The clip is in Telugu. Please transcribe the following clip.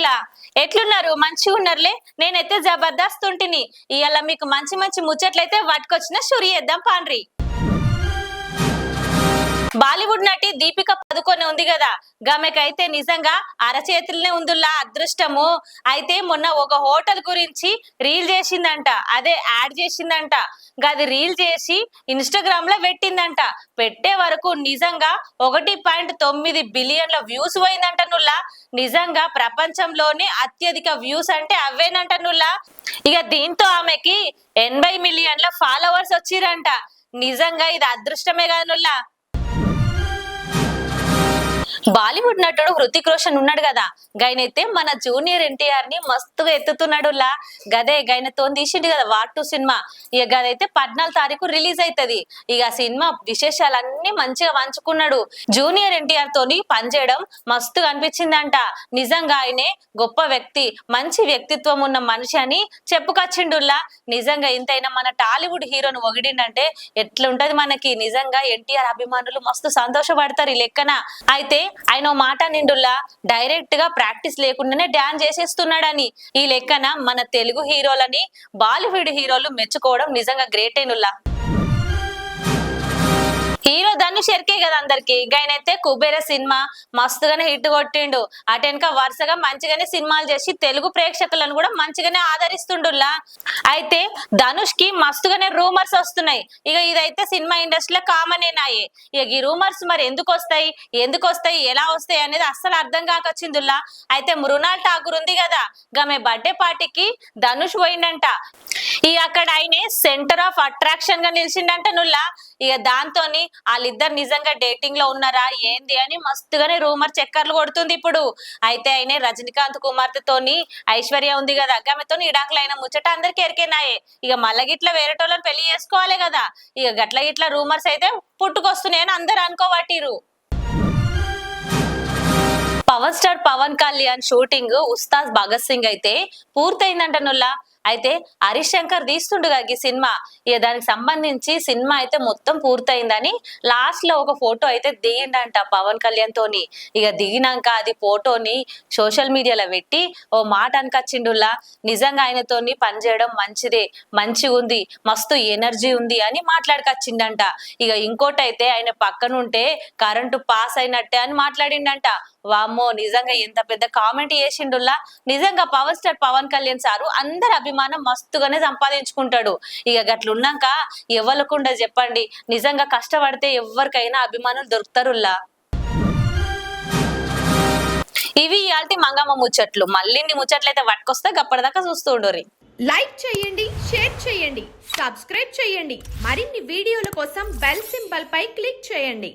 మిత్రులారా, ఎట్లున్నారు? మంచిగా ఉన్నారులే. నేనైతే జబర్దస్త్ ఉంటిని. ఇవాళ మీకు మంచి మంచి ముచ్చట్లయితే వాటికొచ్చిన షురు చేద్దాం పాండ్రి. బాలీవుడ్ నటి దీపిక పదుకొనే ఉంది కదా, గమెకైతే నిజంగా అరచేతులనే ఉందిలా అదృష్టము. అయితే మొన్న ఒక హోటల్ గురించి రీల్ చేసిందంట, అదే యాడ్ చేసిందంట. గది రీల్ చేసి ఇన్స్టాగ్రామ్ లో పెట్టిందంట. పెట్టే వరకు నిజంగా 1.9 బిలియన్ల వ్యూస్ పోయిందంట నుల్లా. నిజంగా ప్రపంచంలోనే అత్యధిక వ్యూస్ అంటే అవేనంట నుల్లా. ఇక దీంతో ఆమెకి 80 మిలియన్ల ఫాలోవర్స్ వచ్చిరంట. నిజంగా ఇది అదృష్టమే కదా నుల్లా. బాలీవుడ్ నటుడు హృతిక్ రోషన్ ఉన్నాడు కదా, గైనైతే మన జూనియర్ ఎన్టీఆర్ ని మస్తుగా ఎత్తుతున్నాడులా. గదే గైనతో తీసిండు కదా వార్ 2 సినిమా. ఇక గదైతే 14 తారీఖు రిలీజ్ అవుతుంది. ఇక సినిమా విశేషాలన్నీ మంచిగా పంచుకున్నాడు. జూనియర్ ఎన్టీఆర్ తోని పనిచేయడం మస్తుగా అనిపించిందంట. నిజంగా ఆయనే గొప్ప వ్యక్తి, మంచి వ్యక్తిత్వం ఉన్న మనిషి అని చెప్పుకొచ్చిండుల్లా. నిజంగా ఇంతైనా మన టాలీవుడ్ హీరోను ఒగిడిండంటే ఎట్లుంటది మనకి. నిజంగా ఎన్టీఆర్ అభిమానులు మస్తు సంతోషపడతారు ఈ లెక్కన. అయితే ఆయన మాట నిండుల్లా, డైరెక్ట్ గా ప్రాక్టీస్ లేకుండానే డాన్స్ చేసేస్తున్నాడని. ఈ లెక్కన మన తెలుగు హీరోలని బాలీవుడ్ హీరోలు మెచ్చుకోవడం నిజంగా గ్రేట్ అయినుల్లా. హీరో ధనుష్ ఎరికే కదా అందరికి. గైనైతే కుబేర సినిమా మస్తుగానే హిట్ కొట్టిండు. అటెనక వరుసగా మంచిగానే సినిమాలు చేసి తెలుగు ప్రేక్షకులను కూడా మంచిగానే ఆదరిస్తుండుల్లా. అయితే ధనుష్ కి మస్తుగానే రూమర్స్ వస్తున్నాయి. ఇక ఇదైతే సినిమా ఇండస్ట్రీలో కామన్ ఏనాయే. ఇక ఈ రూమర్స్ మరి ఎందుకు వస్తాయి ఎలా వస్తాయి అనేది అస్సలు అర్థం కాకొచ్చిందిల్లా. అయితే మృణాల్ ఠాకూర్ ఉంది కదా, గమే బర్త్డే పార్టీకి ధనుష్ పోయిండంట. ఇక అక్కడ ఆయనే సెంటర్ ఆఫ్ అట్రాక్షన్ గా నిలిచిండంట నుల్లా. ఇక దాంతోని వాళ్ళిద్దరు నిజంగా డేటింగ్ లో ఉన్నారా ఏంది అని మస్తుగానే రూమర్ చక్కర్లు కొడుతుంది ఇప్పుడు. అయితే ఆయన రజనీకాంత్ కుమార్తెతోని ఐశ్వర్య ఉంది కదా, గమెతోని ఇడాకులు అయిన ముచ్చట అందరికి ఎరికేనాయే. ఇక మళ్ళా గిట్ల వేరేటోళ్ళని పెళ్లి చేసుకోవాలి కదా. ఇక గట్ల గిట్ల రూమర్స్ అయితే పుట్టుకొస్తున్నాయని అందరు అనుకోబట్టిరు. Power star Pawan Kalyan shooting Ustaad Bhagat Singh అయితే పూర్తయిందంట నుల్లా. అయితే హరీష్ శంకర్ తీస్తుండగా ఈ సినిమా, ఇక దానికి సంబంధించి సినిమా అయితే మొత్తం పూర్తయిందని లాస్ట్ లో ఒక ఫోటో అయితే దిగిండంట పవన్ కళ్యాణ్ తోని. ఇక దిగినాక అది ఫోటోని సోషల్ మీడియాలో పెట్టి ఓ మాట అనకొచ్చిండుల్లా. నిజంగా ఆయనతోని పనిచేయడం మంచిగా ఉంది, మస్తు ఎనర్జీ ఉంది అని మాట్లాడుకొచ్చిండంట. ఇక ఇంకోటైతే ఆయన పక్కనుంటే కరెంటు పాస్ అయినట్టే అని మాట్లాడిండంట. వామ్మో, నిజంగా ఎంత పెద్ద కామెంట్ చేసిండుల్లా. నిజంగా power star Pawan Kalyan sir అందరి అభిమానం మస్తుగానే సంపాదించుకుంటాడు. ఇక గట్లున్నాక ఎవరికుండా చెప్పండి, నిజంగా కష్టపడితే ఎవరికైనా అభిమానులు దొరుకుతారుల్లా. ఇవి ఇయాల్టి మంగమ్మ ముచ్చట్లు. మళ్ళీ ముచ్చట్లు అయితే పట్టుకొస్తే గప్పటిదాకా చూస్తూ ఉండుర్రి. లైక్ చేయండి, షేర్ చేయండి, సబ్స్క్రైబ్ చేయండి. మరిన్ని వీడియోల కోసం బెల్ సింబల్ పై క్లిక్ చేయండి.